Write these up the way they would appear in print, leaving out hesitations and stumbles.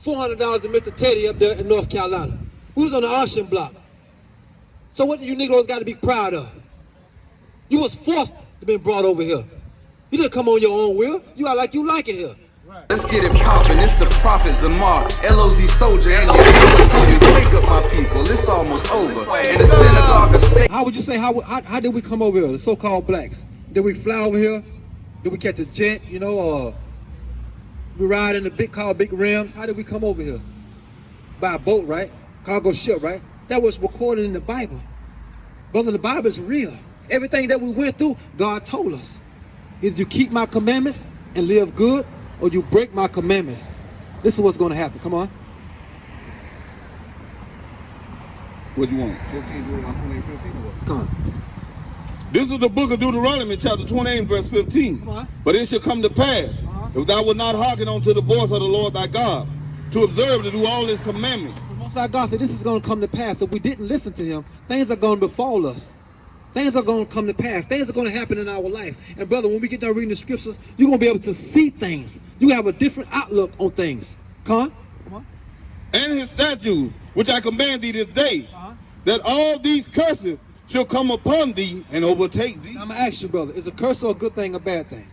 $400 to Mr. Teddy up there in North Carolina. We was on the auction block. So what do you Negroes got to be proud of? You was forced to be brought over here. You didn't come on your own will. You act like you like it here. Let's get it poppin', it's the Prophet Zamar, LOZ soldier, and wake up my people, it's almost over. In the synagogue of Satan. How would you say, how did we come over here, the so-called blacks? Did we fly over here? Did we catch a jet, you know, or we ride in the big rims? How did we come over here? By a boat, right? Cargo ship, right? That was recorded in the Bible. Brother, the Bible is real. Everything that we went through, God told us. Either you keep my commandments and live good, or you break my commandments. This is what's going to happen. Come on. What do you want? 15? Come on. This is the book of Deuteronomy, chapter 28, verse 15. Come on. But it shall come to pass, if thou wilt not hearken unto the voice of the Lord thy God, to observe to do all his commandments. The Most High God said this is going to come to pass. If we didn't listen to him, things are going to befall us. Things are going to come to pass. Things are going to happen in our life. And brother, when we get done reading the scriptures, you're going to be able to see things. You have a different outlook on things. Come on. And his statutes, which I command thee this day, that all these curses shall come upon thee and overtake thee. Now I'm going to ask you, brother, is a curse or a good thing a bad thing?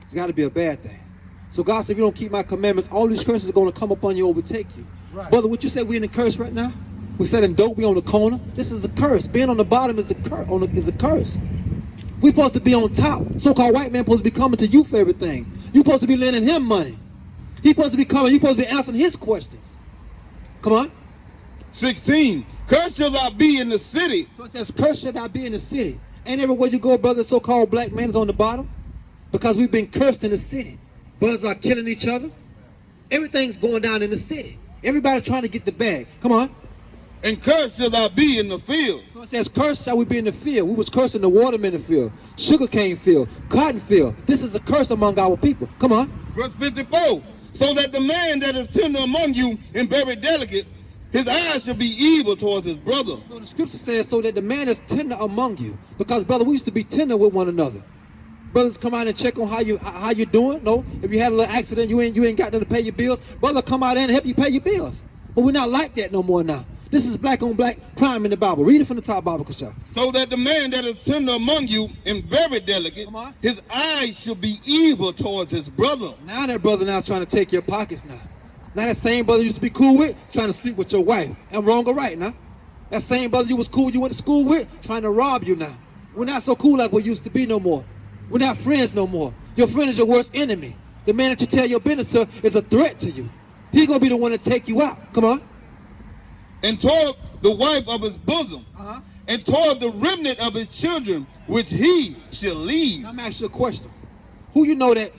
It's got to be a bad thing. So God said, if you don't keep my commandments, all these curses are going to come upon you and overtake you. Right. Brother, would you say we're in a curse right now? We said in dope, we on the corner. This is a curse. Being on the bottom is a curse. We supposed to be on top. So-called white man supposed to be coming to you for everything. You supposed to be lending him money. He supposed to be coming. You supposed to be answering his questions. Come on. 16. Cursed shall thou be in the city. So it says, cursed shall thou be in the city. Ain't everywhere you go, brother, so-called black man is on the bottom? Because we've been cursed in the city. Brothers are killing each other. Everything's going down in the city. Everybody's trying to get the bag. Come on. And cursed shall thou be in the field. So it says, cursed shall we be in the field. We was cursed in the watermelon field, sugarcane field, cotton field. This is a curse among our people. Come on. Verse 54. So that the man that is tender among you and very delicate, his eyes shall be evil towards his brother. So the scripture says, so that the man is tender among you. Because, brother, we used to be tender with one another. Brothers come out and check on how you doing. No, if you had a little accident, you ain't got them to pay your bills. Brother, come out and help you pay your bills. But we're not like that no more now. This is black on black crime in the Bible. Read it from the top, Bible Kasha. So that the man that is tender among you and very delicate, his eyes shall be evil towards his brother. Now that brother now is trying to take your pockets now. Now that same brother you used to be cool with, trying to sleep with your wife. I'm wrong or right now? That same brother you was cool, you went to school with, trying to rob you now. We're not so cool like we used to be no more. We're not friends no more. Your friend is your worst enemy. The man that you tell your business to is a threat to you. He's going to be the one to take you out. Come on. And toward the wife of his bosom, and toward the remnant of his children, which he shall leave. Now, I'm asking you a question. Who you know that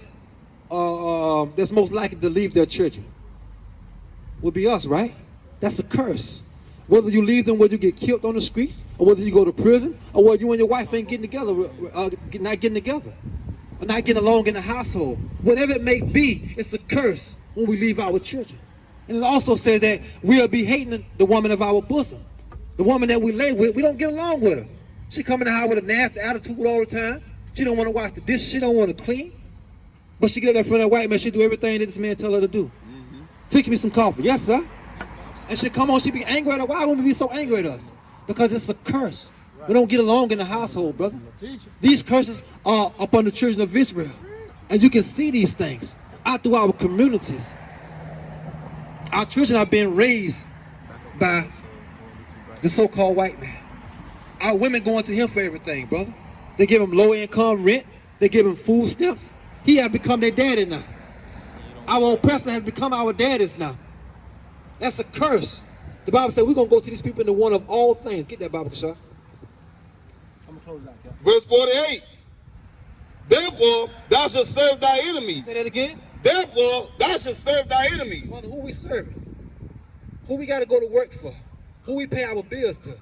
that's most likely to leave their children? Would be us, right? That's a curse. Whether you leave them, whether you get killed on the streets, or whether you go to prison, or whether you and your wife ain't getting together, not getting together, or not getting along in the household. Whatever it may be, it's a curse when we leave our children. And it also says that we'll be hating the woman of our bosom. The woman that we lay with, we don't get along with her. She come in the house with a nasty attitude all the time. She don't want to wash the dishes. She don't want to clean. But she get up there in front of that white man. She do everything that this man tell her to do. Fix me some coffee. Yes, sir. And she come on, she be angry at her. Why would we be so angry at us? Because it's a curse. We don't get along in the household, brother. These curses are upon the children of Israel. And you can see these things out through our communities. Our children are being raised by the so-called white man. Our women going to him for everything, brother. They give him low-income rent. They give him food stamps. He has become their daddy now. Our oppressor has become our daddies now. That's a curse. The Bible said we're going to go to these people in the one of all things. Get that, Bible, Kasha. I'm going to close it out, Capt. Verse 48. Therefore, thou shalt serve thy enemy. Say that again. Therefore, thou shalt serve thy enemy. Mother, who we serving? Who we got to go to work for? Who we pay our bills to?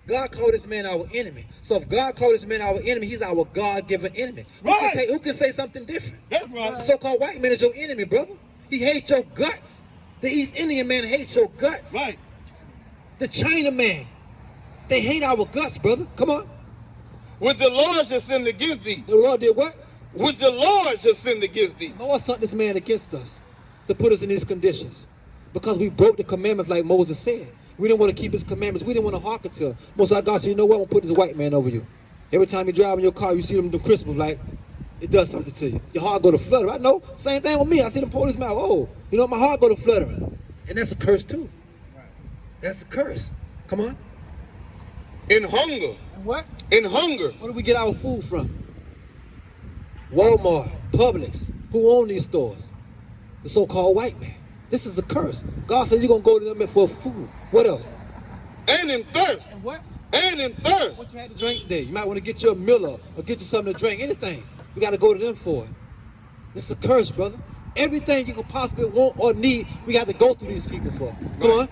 God called this man our enemy. So if God called this man our enemy, he's our God-given enemy. Right. Who can say something different? That's right. The so-called white man is your enemy, brother. He hates your guts. The East Indian man hates your guts. Right. The China man, they hate our guts, brother. Come on. Which the Lord shall send against thee. The Lord did what? Which the Lord shall send against thee. The Lord sent this man against us. to put us in these conditions? Because we broke the commandments like Moses said. We didn't want to keep his commandments. We didn't want to hearken to him. Most High God said, you know what? I'm going to put this white man over you. Every time you drive in your car, you see them do Christmas, like, it does something to you. Your heart go to flutter. I know. Same thing with me. I see the police mouth. Oh, you know, my heart go to fluttering. And that's a curse too. That's a curse. Come on. In hunger. And what? In hunger. Where do we get our food from? Walmart, Publix. Who own these stores? The so-called white man. This is a curse. God says you're going to go to them for food. What else? And in thirst. And what? And in thirst. What you had to drink today? You might want to get you a Miller or get you something to drink. Anything. We got to go to them for it. This is a curse, brother. Everything you could possibly want or need, we got to go through these people for. Come on.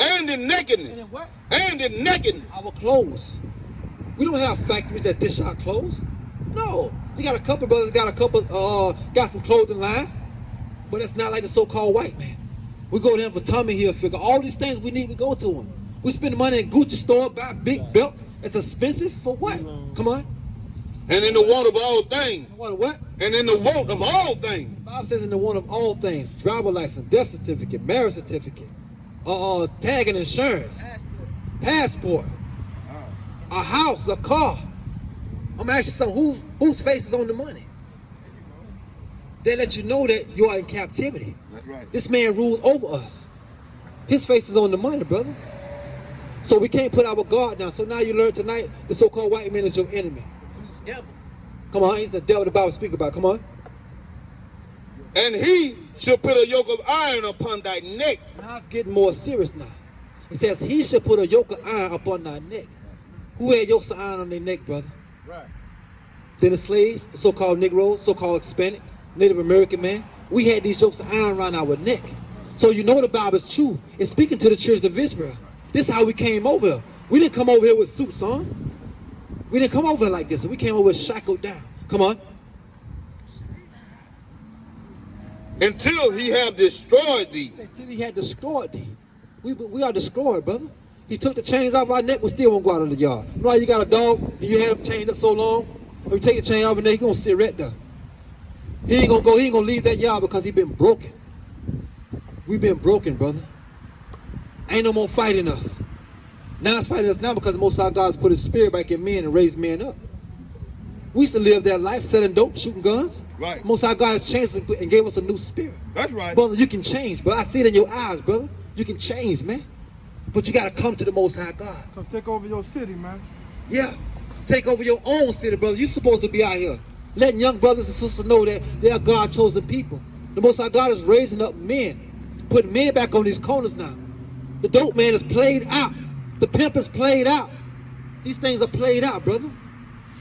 And in nakedness. And in what? And in nakedness. Our clothes. We don't have factories that dish out clothes. No. We got a couple brothers got some clothing lines, but it's not like the so-called white man. We go to him for Tommy Hilfiger. All these things we need, we go to him. We spend money in Gucci store, buy big belts. It's expensive for what? Come on. And in the want of all things. What? And in the want of all things. The Bible says in the want of all things, driver license, death certificate, marriage certificate, tag and insurance, passport, a house, a car. I'm asking something, whose face is on the money? They let you know that you are in captivity. That's right. This man rules over us. His face is on the money, brother. So we can't put our guard down. So now you learn tonight, the so-called white man is your enemy. Come on, he's the devil the Bible speak about. Come on. And he shall put a yoke of iron upon thy neck. Now it's getting more serious now. It says he should put a yoke of iron upon thy neck. Who had yokes of iron on their neck, brother? Right. Then the slaves, the so-called Negroes, so-called Hispanic, Native American man, we had these yokes of iron around our neck. So you know the Bible is true. It's speaking to the church of Israel. This is how we came over here. We didn't come over here with suits on. We didn't come over here like this. We came over shackled down. Come on. Until he have destroyed thee. Until he had destroyed thee. We are destroyed, brother. He took the chains off our neck, we still won't go out of the yard. You know how you got a dog and you had him chained up so long? When you take the chain off and then he's gonna sit right there. He ain't gonna leave that yard because he been broken. We've been broken, brother. Ain't no more fighting us. Now it's fighting us now because the Most High God's put his spirit back in men and raised men up. We used to live that life selling dope, shooting guns. Right. Most High God has changed and gave us a new spirit. That's right. Brother, you can change, but I see it in your eyes, brother. You can change, man. But you got to come to the Most High God. Come take over your city, man. Yeah. Take over your own city, brother. You're supposed to be out here letting young brothers and sisters know that they are God-chosen people. The Most High God is raising up men, putting men back on these corners now. The dope man is played out. The pimp is played out. These things are played out, brother.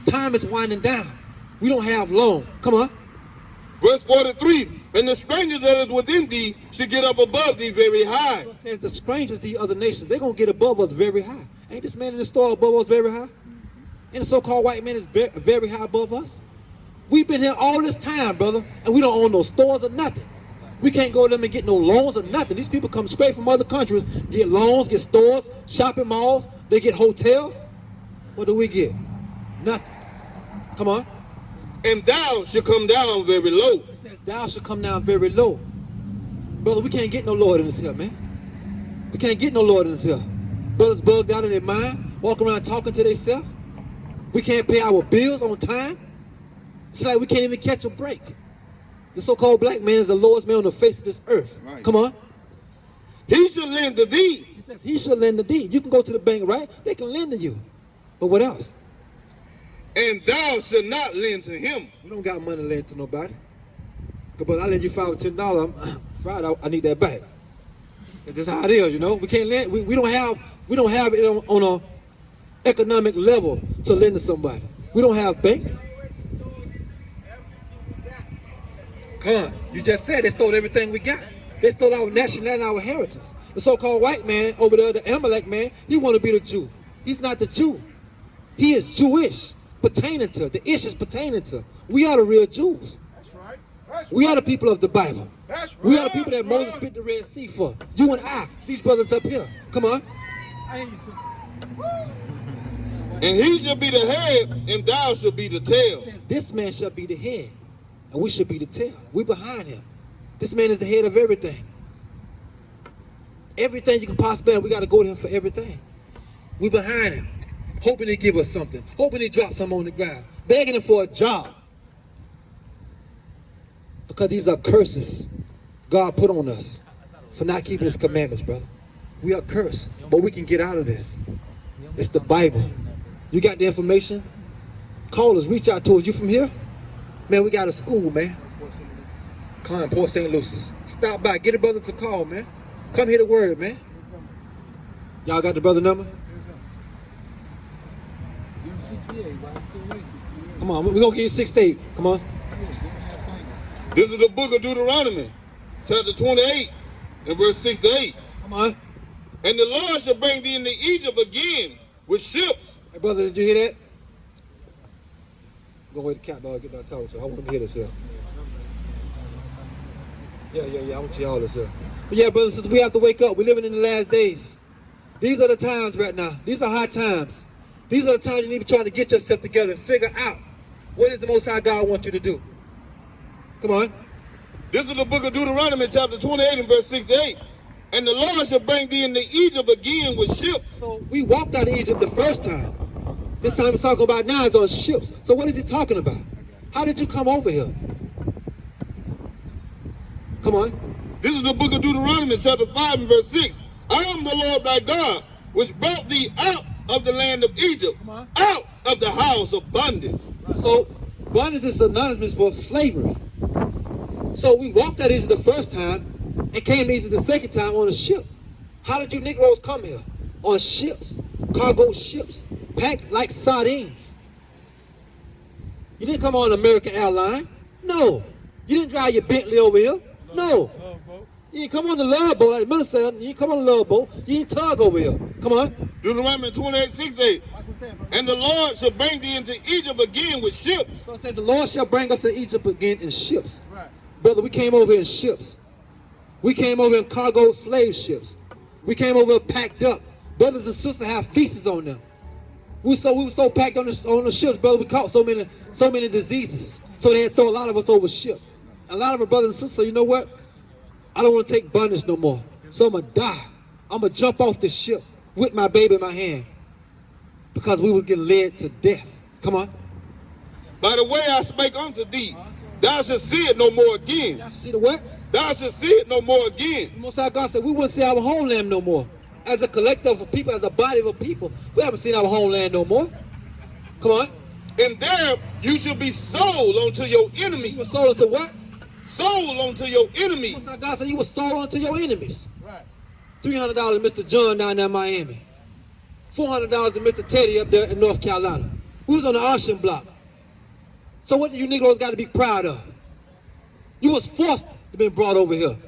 Time is winding down. We don't have long. Come on. Verse 43, and the stranger that is within thee should get up above thee very high. It says the strangers, the other nations, they're going to get above us very high. Ain't this man in the store above us very high? And the so-called white man is very high above us. We've been here all this time, brother, and we don't own no stores or nothing. We can't go to them and get no loans or nothing. These people come straight from other countries, get loans, get stores, shopping malls, they get hotels. What do we get? Nothing. Come on. And thou should come down very low. It says thou should come down very low. Brother, we can't get no Lord in this here, man. We can't get no Lord in this here. Brothers bugged out of their mind, walk around talking to themselves. We can't pay our bills on time. It's like we can't even catch a break. The so-called black man is the lowest man on the face of this earth. Right. Come on. He shall lend to thee. He says he shall lend to thee. You can go to the bank, right? They can lend to you. But what else? And thou shalt not lend to him. We don't got money to lend to nobody. But I lend you $5 or $10. Friday, I need that back. That's just how it is, you know. We can't lend. We don't have it on a economic level to lend to somebody. We don't have banks. Come on, you just said they stole everything we got. They stole our nationality and our heritage. The so-called white man over there, the Amalek man, he want to be the Jew. He's not the Jew. He is Jewish, pertaining to. The ish is pertaining to. We are the real Jews. That's right. That's We are the people of the Bible. That's right. We are the people that That's Moses right. split the Red Sea for. You and I, these brothers up here. Come on. I hear you, sister. And he shall be the head, and thou shalt be the tail. This man shall be the head, and we should be the tail. We behind him. This man is the head of everything. Everything you can possibly have, we got to go to him for everything. We behind him, hoping he give us something, hoping he drop something on the ground, begging him for a job. Because these are curses God put on us for not keeping his commandments, brother. We are cursed, but we can get out of this. It's the Bible. You got the information? Call us, reach out to us. You from here? Man, we got a school, man. Come on, Port St. Lucie. Stop by, get a brother to call, man. Come hear the word, man. Y'all got the brother number? Come on, we're going to give you 68. Come on. This is the book of Deuteronomy, chapter 28, and verse 6 to 8. Come on. And the Lord shall bring thee into Egypt again with ships. Hey, brother, did you hear that? Go wait the Capt, get that talk to. I want him to hear this here. Yeah, I want y'all to hear. But yeah, brothers and sisters, we have to wake up. We're living in the last days. These are the times right now. These are high times. These are the times you need to be trying to get yourself together and figure out what is the Most High God wants you to do. Come on. This is the book of Deuteronomy, chapter 28, and verse 6 to 8. And the Lord shall bring thee into Egypt again with ships. So we walked out of Egypt the first time. This time he's talking about now is on ships. So what is he talking about? How did you come over here? Come on. This is the book of Deuteronomy, chapter 5, and verse 6. I am the Lord thy God, which brought thee out of the land of Egypt, out of the house of bondage. So bondage is synonymous for slavery. So we walked out of Egypt the first time and came to Egypt the second time on a ship. How did you Negroes come here? On ships, cargo ships, packed like sardines. You didn't come on an American airline. No. You didn't drive your Bentley over here. No. You didn't come on the love boat, like the minister said. You didn't come on the love boat. You didn't tug over here. Come on. Deuteronomy 28, 6, 8. And the Lord shall bring thee into Egypt again with ships. So it said the Lord shall bring us to Egypt again in ships. Right. Brother, we came over here in ships. We came over in cargo slave ships. We came over here packed up. Brothers and sisters have feasts on them. We were so packed on the ships, brother, we caught so many diseases. So they had to throw a lot of us over ship. A lot of our brothers and sisters say, you know what? I don't want to take bondage no more. So I'm going to die. I'm going to jump off this ship with my baby in my hand. Because we were getting led to death. Come on. By the way I spake unto thee, thou shalt see it no more again. Y'all see the what? Thou shalt see it no more again. The Most High God said we wouldn't see our homeland no more. As a collective of people, as a body of a people, we haven't seen our homeland no more. Come on. And there you shall be sold unto your enemy. You were sold unto what? Sold unto your enemy. The Most High God said you were sold unto your enemies. Right. $300 to Mr. John down there in Miami. $400 to Mr. Teddy up there in North Carolina. We was on the auction block. So what do you Negroes got to be proud of? You was forced to be brought over here.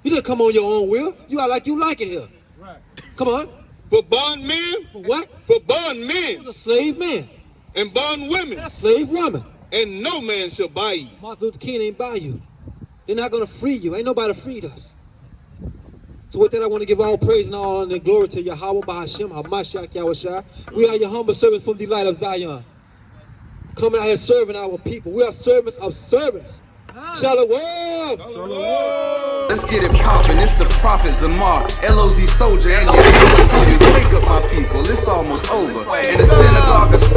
You didn't come on your own will. You act like you like it here. Right. Come on. For bondmen. For what? For bondmen. You was a slave man. And bondwomen. And a slave woman. And no man shall buy you. Martin Luther King ain't buy you. They're not going to free you. Ain't nobody freed us. So with that, I want to give all praise and all honor and glory to Yahweh, Bahashim, Hamashiach, Yahushua. We are your humble servants from the light of Zion. Coming out here serving our people. We are servants of servants. Shalom. Let's get it poppin', it's the prophet Zamar, LOZ soldier, and your told me, wake up my people, it's almost over. In the synagogue of Satan.